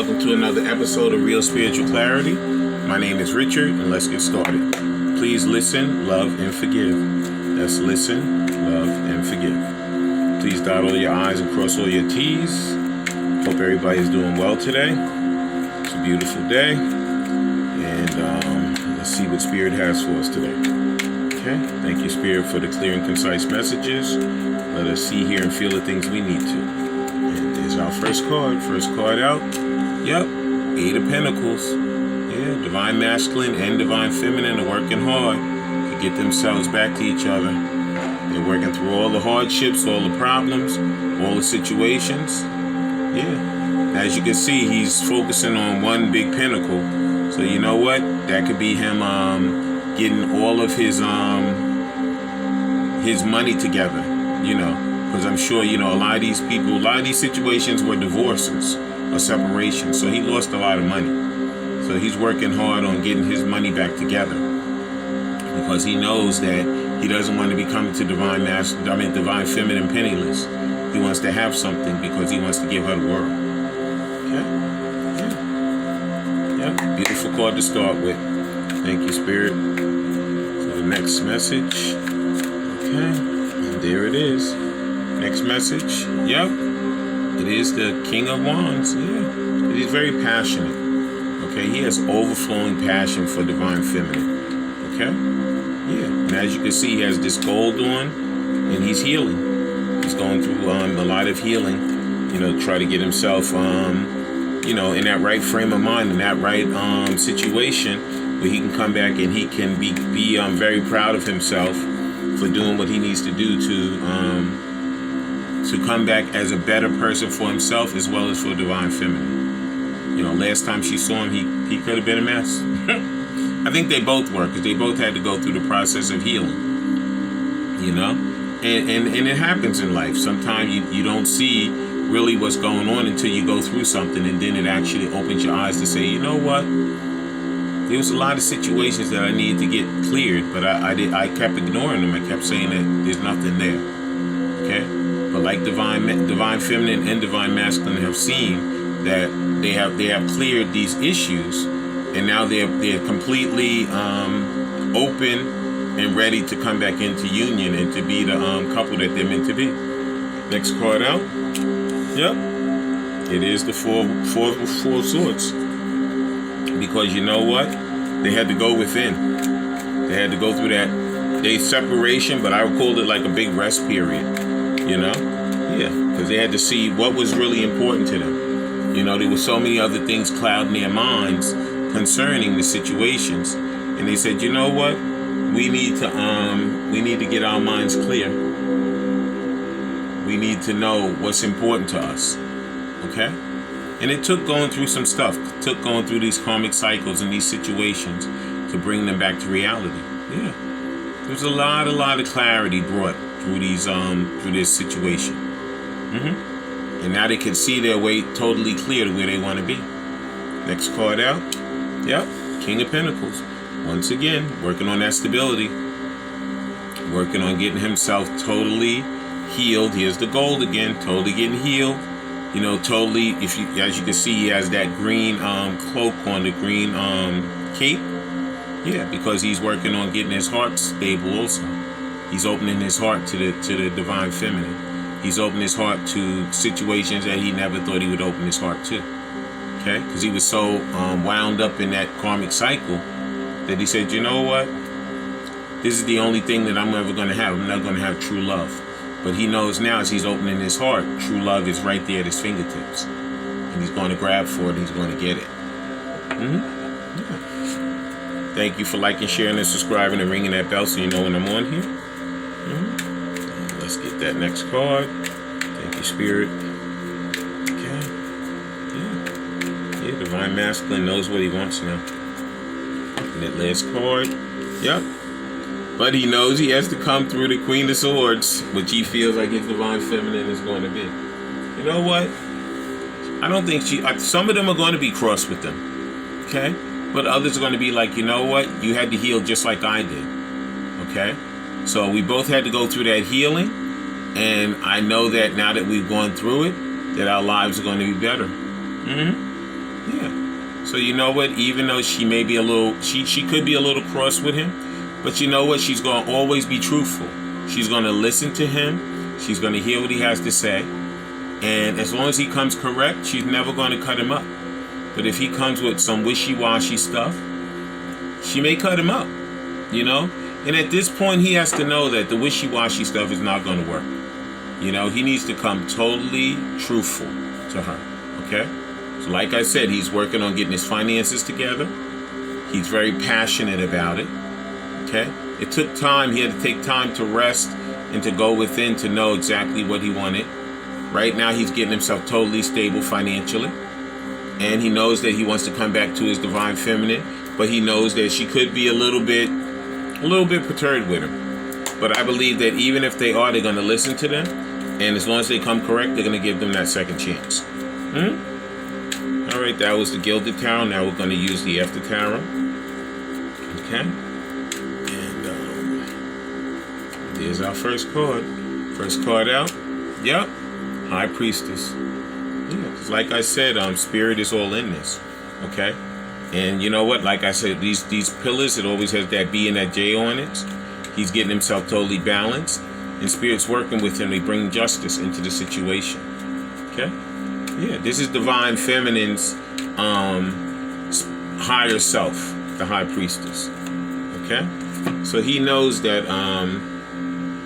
Welcome to another episode of Real Spiritual Clarity. My name is Richard, and let's get started. Please listen, love, and forgive. That's listen, love, and forgive. Please dot all your I's and cross all your T's. Hope everybody's doing well today. It's a beautiful day, and let's see what Spirit has for us today. Okay, thank you, Spirit, for the clear and concise messages. Let us see, hear, and feel the things we need to. And there's our first card out. Yep, Eight of Pentacles. Yeah, Divine Masculine and Divine Feminine are working hard to get themselves back to each other. They're working through all the hardships, all the problems, all the situations. Yeah, as you can see, he's focusing on one big pinnacle. So you know what? That could be him getting all of his money together, you know, because I'm sure, you know, a lot of these people, a lot of these situations were divorces or separations, so he lost a lot of money. So he's working hard on getting his money back together because he knows that he doesn't want to be coming to Divine Feminine penniless. He wants to have something because he wants to give her the world. Okay? Yeah. Yep. Beautiful card to start with. Thank you, Spirit. The next message. Okay, and there it is. Next message. Yep, it is the King of Wands. Yeah, he's very passionate. Okay, he has overflowing passion for Divine Feminine. Okay, yeah, and as you can see, he has this gold on, and he's healing. He's going through a lot of healing. You know, try to get himself, you know, in that right frame of mind, in that right situation, where he can come back and he can be very proud of himself for doing what he needs to do to come back as a better person for himself as well as for Divine Feminine. You know, last time she saw him, he could have been a mess. I think they both were, because they both had to go through the process of healing. You know, and it happens in life. Sometimes you don't see really what's going on until you go through something, and then it actually opens your eyes to say, you know what? There was a lot of situations that I needed to get cleared, but I kept ignoring them. I kept saying that there's nothing there. Okay? But like Divine Feminine and Divine Masculine have seen that they have cleared these issues, and now they're completely open and ready to come back into union and to be the couple that they're meant to be. Next card out. Yep. It is the Four of Swords. Because you know what? They had to go within. They had to go through that separation, but I would call it like a big rest period. You know? Yeah. Because they had to see what was really important to them. You know, there were so many other things clouding their minds concerning the situations. And they said, you know what? We need to get our minds clear. We need to know what's important to us. Okay? And it took going through some stuff, took going through these karmic cycles and these situations to bring them back to reality. Yeah, there's a lot of clarity brought through through this situation. And now they can see their way totally clear to where they want to be. Next card out. Yep, King of Pentacles. Once again, working on that stability, working on getting himself totally healed. Here's the gold again, totally getting healed. You know, totally, as you can see, he has that green cloak on, the green cape. Yeah, because he's working on getting his heart stable also. He's opening his heart to the Divine Feminine. He's opening his heart to situations that he never thought he would open his heart to. Okay? Because he was so wound up in that karmic cycle that he said, you know what? This is the only thing that I'm ever going to have. I'm not going to have true love. But he knows now, as he's opening his heart, true love is right there at his fingertips. And he's going to grab for it. He's going to get it. Yeah. Thank you for liking, sharing, and subscribing, and ringing that bell so you know when I'm on here. Let's get that next card. Thank you, Spirit. Okay. Yeah, Divine Masculine knows what he wants now. And that last card. Yep. But he knows he has to come through the Queen of Swords, which he feels like his Divine Feminine is going to be. You know what? I don't think some of them are going to be cross with them. Okay? But others are going to be like, you know what? You had to heal just like I did. Okay? So we both had to go through that healing. And I know that now that we've gone through it, that our lives are going to be better. So you know what? Even though she may be a little, she could be a little cross with him, but you know what? She's going to always be truthful. She's going to listen to him. She's going to hear what he has to say. And as long as he comes correct, she's never going to cut him up. But if he comes with some wishy-washy stuff, she may cut him up, you know? And at this point, he has to know that the wishy-washy stuff is not going to work. You know, he needs to come totally truthful to her, okay? So like I said, he's working on getting his finances together. He's very passionate about it, okay? It took time. He had to take time to rest and to go within to know exactly what he wanted. Right now, he's getting himself totally stable financially. And he knows that he wants to come back to his divine feminine, but he knows that she could be a little bit perturbed with him. But I believe that even if they are, they're going to listen to them. And as long as they come correct, they're going to give them that second chance. All right, that was the Gilded Tarot. Now we're going to use the After Tarot. Okay. And there's our first card. First card out. Yep. High Priestess. Yeah, because like I said, spirit is all in this. Okay. And you know what? Like I said, these pillars, it always has that B and that J on it. He's getting himself totally balanced. And spirit's working with him to bring justice into the situation. Okay? Yeah, this is divine feminine's higher self, the High Priestess. Okay? So he knows that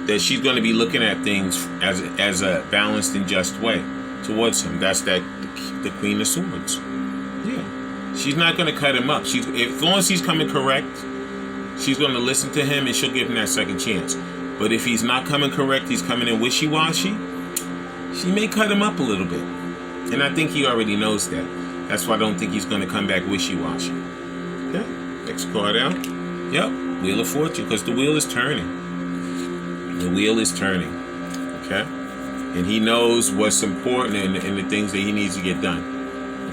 that she's going to be looking at things as a balanced and just way towards him. That's the Queen of Swords. Yeah. She's not going to cut him up. As long as he's coming correct, she's going to listen to him and she'll give him that second chance. But if he's not coming correct, he's coming in wishy-washy, she may cut him up a little bit. And I think he already knows that. That's why I don't think he's going to come back wishy-washy. Okay, next card out. Yep, Wheel of Fortune, because the wheel is turning. The wheel is turning. Okay? And he knows what's important and the things that he needs to get done.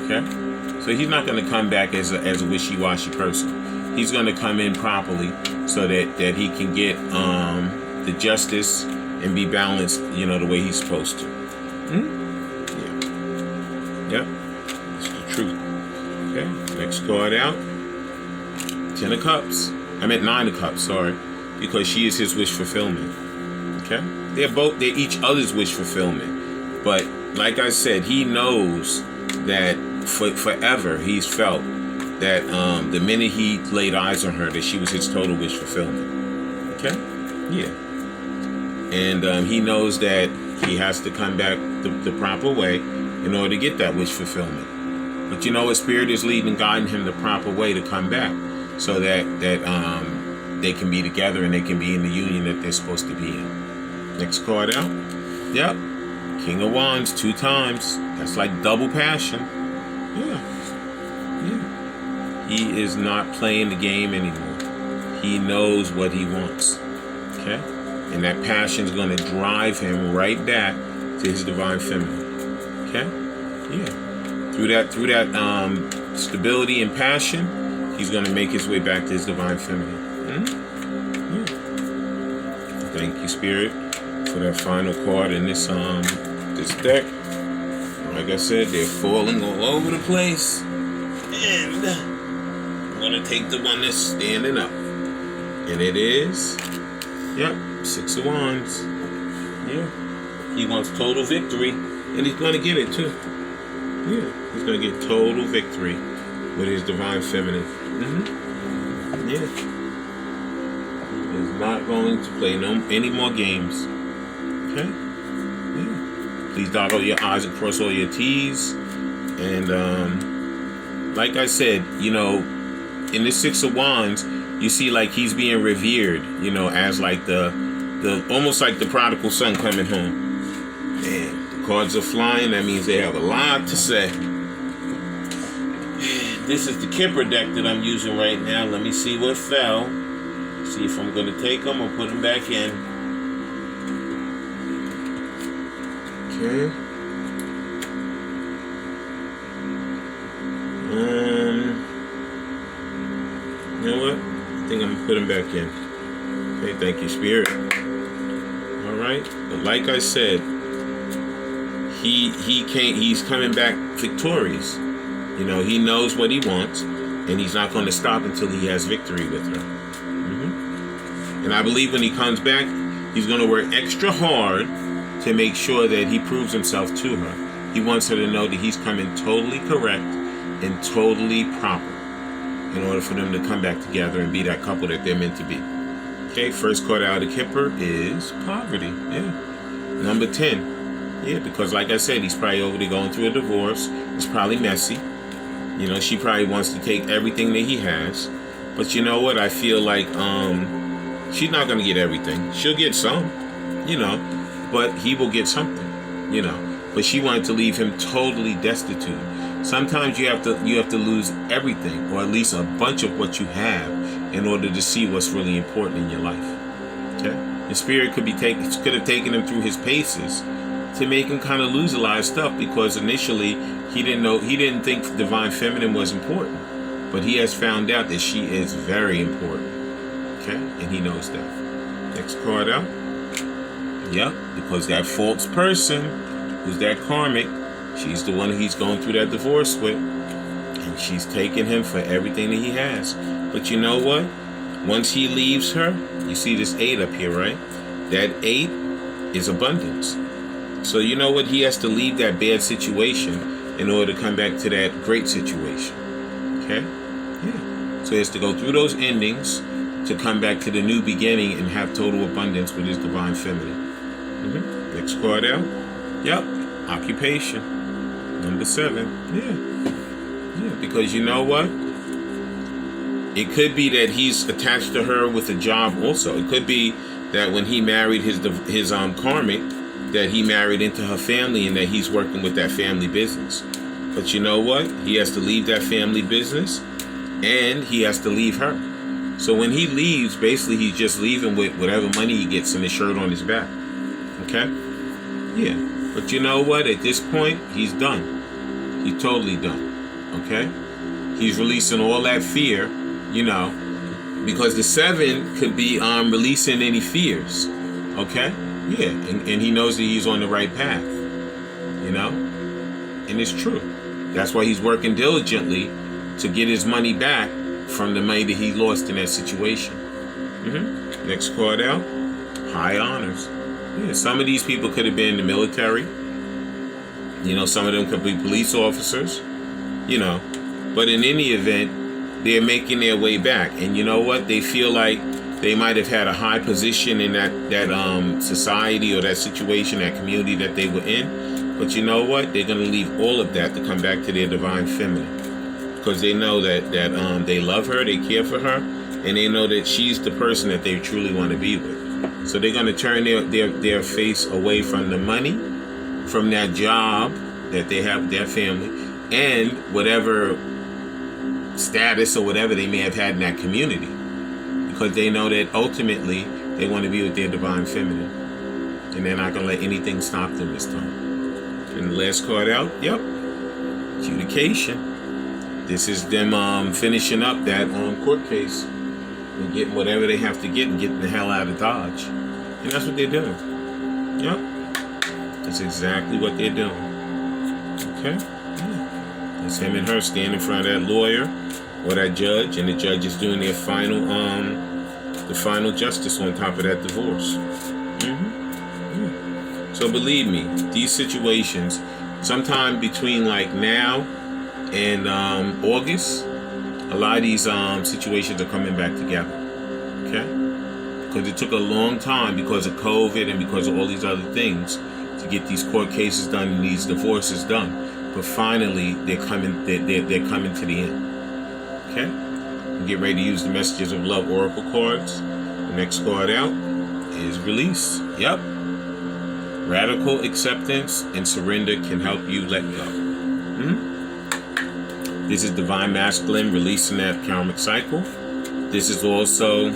Okay? So he's not going to come back as a wishy-washy person. He's going to come in properly so that he can get the justice and be balanced, you know, the way he's supposed to. Yeah. Yep. It's the truth. Okay. Next card out. 10 of Cups. I meant 9 of Cups, sorry. Because she is his wish fulfillment. Okay? They're each other's wish fulfillment. But like I said, he knows that forever he's felt that the minute he laid eyes on her, that she was his total wish fulfillment. Okay? Yeah. And he knows that he has to come back the proper way in order to get that wish fulfillment. But you know what? Spirit is leading and guiding him the proper way to come back so that they can be together and they can be in the union that they're supposed to be in. Next card out. Yep. King of Wands 2 times. That's like double passion. Yeah. Yeah. He is not playing the game anymore. He knows what he wants. Okay? And that passion is going to drive him right back to his divine feminine. Okay? Yeah. Through that stability and passion, he's going to make his way back to his divine feminine. Yeah. Thank you, Spirit, for that final card in this deck. Like I said, they're falling all over the place. And I'm going to take the one that's standing up. And it is, yep, 6 of Wands. Yeah. He wants total victory. And he's going to get it too. Yeah. He's going to get total victory with his divine feminine. Yeah. He's not going to play any more games. Okay? Yeah. Please dot all your I's and cross all your T's. And like I said, you know, in this 6 of Wands, you see like he's being revered, you know, as like the almost like the prodigal son coming home. And the cards are flying. That means they have a lot to say. This is the Kipper deck that I'm using right now. Let me see what fell. See if I'm going to take them or put them back in. Okay. You know what? I think I'm going to put them back in. Okay, thank you, Spirit. Alright. But like I said, he's coming back victorious. You know, he knows what he wants, and he's not going to stop until he has victory with her. And I believe when he comes back, he's going to work extra hard to make sure that he proves himself to her. He wants her to know that he's coming totally correct and totally proper in order for them to come back together and be that couple that they're meant to be. Okay, first card out of the Kipper is poverty. Yeah. Number 10. Yeah, because like I said, he's probably over there going through a divorce. It's probably messy. You know, she probably wants to take everything that he has. But you know what? I feel like she's not going to get everything. She'll get some, you know, but he will get something, you know. But she wanted to leave him totally destitute. Sometimes you have to lose everything, or at least a bunch of what you have, in order to see what's really important in your life. Okay? The Spirit could have taken him through his paces to make him kind of lose a lot of stuff, because initially he didn't think Divine Feminine was important, but he has found out that she is very important. Okay, and he knows that. Next card out. Yep, because that false person, who's that karmic, she's the one that he's going through that divorce with, and she's taking him for everything that he has. But you know what? Once he leaves her, you see this 8 up here, right? That 8 is abundance. So you know what? He has to leave that bad situation in order to come back to that great situation. Okay? Yeah. So he has to go through those endings to come back to the new beginning and have total abundance with his Divine Feminine. Next card out. Yep. Occupation. Number 7. Yeah. Yeah. Because you know what? It could be that he's attached to her with a job also. It could be that when he married his karmic, that he married into her family and that he's working with that family business. But you know what? He has to leave that family business and he has to leave her. So when he leaves, basically he's just leaving with whatever money he gets and the shirt on his back. Okay? Yeah. But you know what? At this point, he's done. He's totally done. Okay? He's releasing all that fear, you know, because the 7 could be releasing any fears. Okay? Yeah, and he knows that he's on the right path, you know, and it's true. That's why he's working diligently to get his money back from the money that he lost in that situation. Next card out, high honors. Yeah, some of these people could have been in the military. You know, some of them could be police officers, you know, but in any event, they're making their way back. And you know what? They feel like they might have had a high position in that society or that situation, that community that they were in. But you know what? They're going to leave all of that to come back to their Divine Feminine. Because they know that they love her, they care for her, and they know that she's the person that they truly want to be with. So they're going to turn their face away from the money, from that job that they have with their family, and whatever status or whatever they may have had in that community. Because they know that ultimately they want to be with their Divine Feminine. And they're not going to let anything stop them this time. And the last card out, yep, adjudication. This is them finishing up that court case and getting whatever they have to get and getting the hell out of Dodge. And that's what they're doing. Yep. That's exactly what they're doing. Okay? Yeah. It's him and her standing in front of that lawyer or that judge, and the judge is doing their final justice on top of that divorce. Yeah. So believe me, these situations, sometime between like now and August, a lot of these situations are coming back together. Okay? Because it took a long time because of COVID and because of all these other things to get these court cases done and these divorces done. But finally, they're coming to the end. Okay? And get ready to use the Messages of Love Oracle cards. The next card out is release. Yep. Radical acceptance and surrender can help you let go. This is Divine Masculine releasing that karmic cycle. This is also,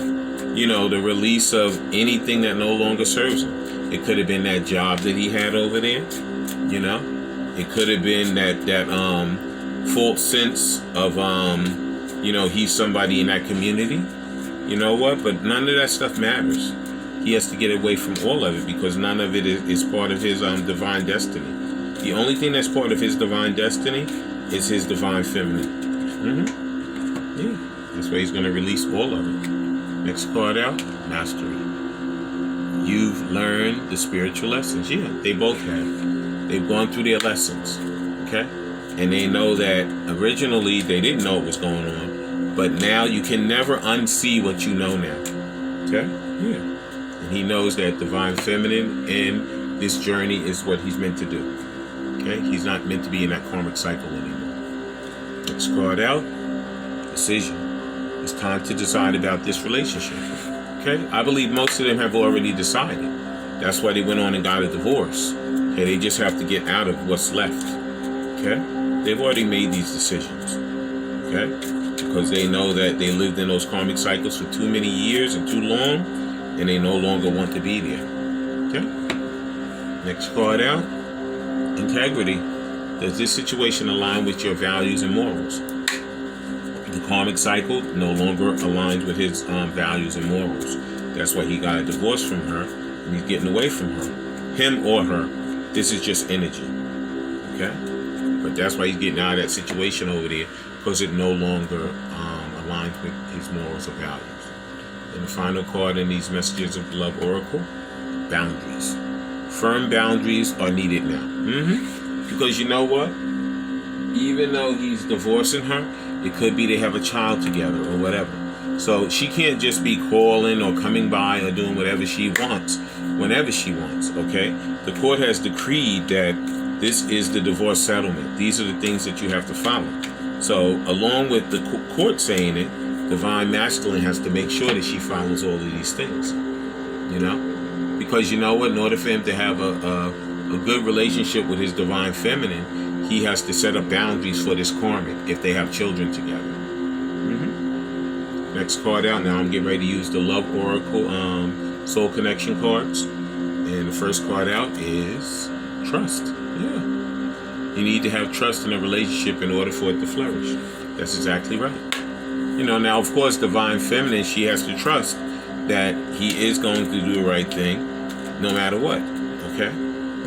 you know, the release of anything that no longer serves him. It could have been that job that he had over there, you know. It could have been that false sense of you know, he's somebody in that community. You know what? But none of that stuff matters. He has to get away from all of it because none of it is part of his divine destiny. The only thing that's part of his divine destiny is his divine feminine. Yeah, that's why he's going to release all of it. Next card out, mastery. You've learned the spiritual lessons. Yeah, they both have. They've gone through their lessons, okay? And they know that originally they didn't know what was going on, but now you can never unsee what you know now, okay? Yeah. And he knows that divine feminine in this journey is what he's meant to do, okay? He's not meant to be in that karmic cycle anymore. Next card out, decision. It's time to decide about this relationship. Okay, I believe most of them have already decided. That's why they went on and got a divorce. Okay, they just have to get out of what's left. Okay, they've already made these decisions. Okay, because they know that they lived in those karmic cycles for too many years and too long, and they no longer want to be there. Okay, next card out, integrity. Does this situation align with your values and morals? The karmic cycle no longer aligns with his values and morals. That's why he got a divorce from her, and he's getting away from her. Him or her. This is just energy. Okay? But that's why he's getting out of that situation over there, because it no longer aligns with his morals or values. And the final card in these messages of the Love Oracle, boundaries. Firm boundaries are needed now. Because you know what? Even though he's divorcing her, it could be they have a child together or whatever. So she can't just be calling or coming by or doing whatever she wants, whenever she wants, okay? The court has decreed that this is the divorce settlement. These are the things that you have to follow. So along with the court saying it, divine masculine has to make sure that she follows all of these things, you know? Because you know what? In order for him to have a good relationship with his divine feminine, he has to set up boundaries for this karmic if they have children together. Next card out. Now I'm getting ready to use the Love Oracle Soul Connection cards. And the first card out is trust. Yeah. You need to have trust in a relationship in order for it to flourish. That's exactly right. You know, now of course divine feminine, she has to trust that he is going to do the right thing no matter what. Okay?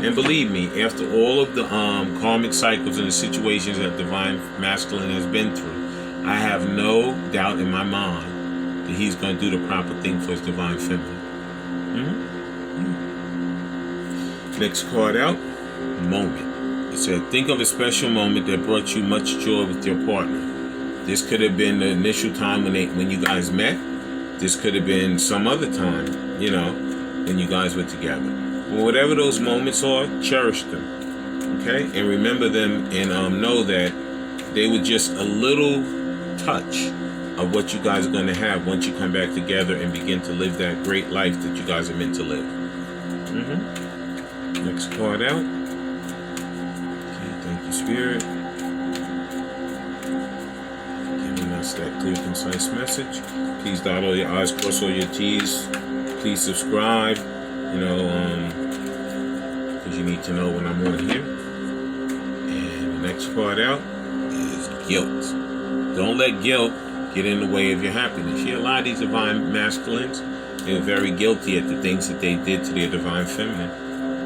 And believe me, after all of the karmic cycles and the situations that divine masculine has been through, I have no doubt in my mind that he's going to do the proper thing for his divine feminine. Next card out, moment. It said, think of a special moment that brought you much joy with your partner. This could have been the initial time when you guys met. This could have been some other time, you know, when you guys were together. Well, whatever those moments are, cherish them, okay? And remember them and know that they were just a little touch of what you guys are going to have once you come back together and begin to live that great life that you guys are meant to live. Next card out. Okay, thank you, Spirit. Giving us that clear, concise message. Please dot all your I's, cross all your T's. Please subscribe. You know, because you need to know when I'm on here. And the next part out is guilt. Don't let guilt get in the way of your happiness. A lot of these divine masculines, they're very guilty at the things that they did to their divine feminine.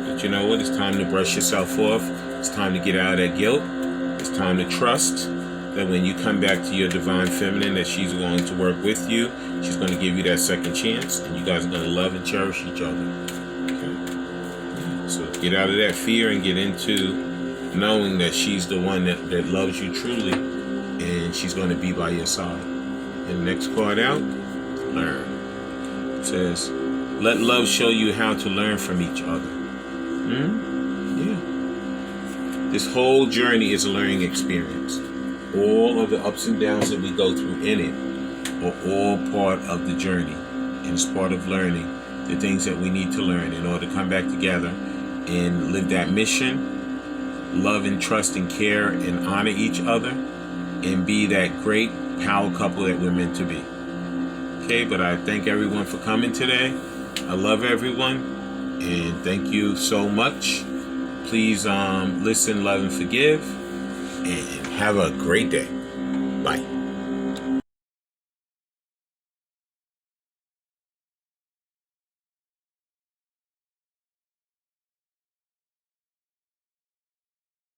But you know what? It's time to brush yourself off. It's time to get out of that guilt. It's time to trust that when you come back to your divine feminine, that she's going to work with you. She's going to give you that second chance, and you guys are going to love and cherish each other. Okay? Yeah. So get out of that fear and get into knowing that she's the one that loves you truly, and she's going to be by your side. And the next card out, learn. It says, let love show you how to learn from each other. Yeah. This whole journey is a learning experience. All of the ups and downs that we go through in it are all part of the journey. And it's part of learning the things that we need to learn in order to come back together and live that mission, love and trust and care and honor each other, and be that great power couple that we're meant to be. Okay, but I thank everyone for coming today. I love everyone, and thank you so much. Please listen, love, and forgive, and have a great day. Bye.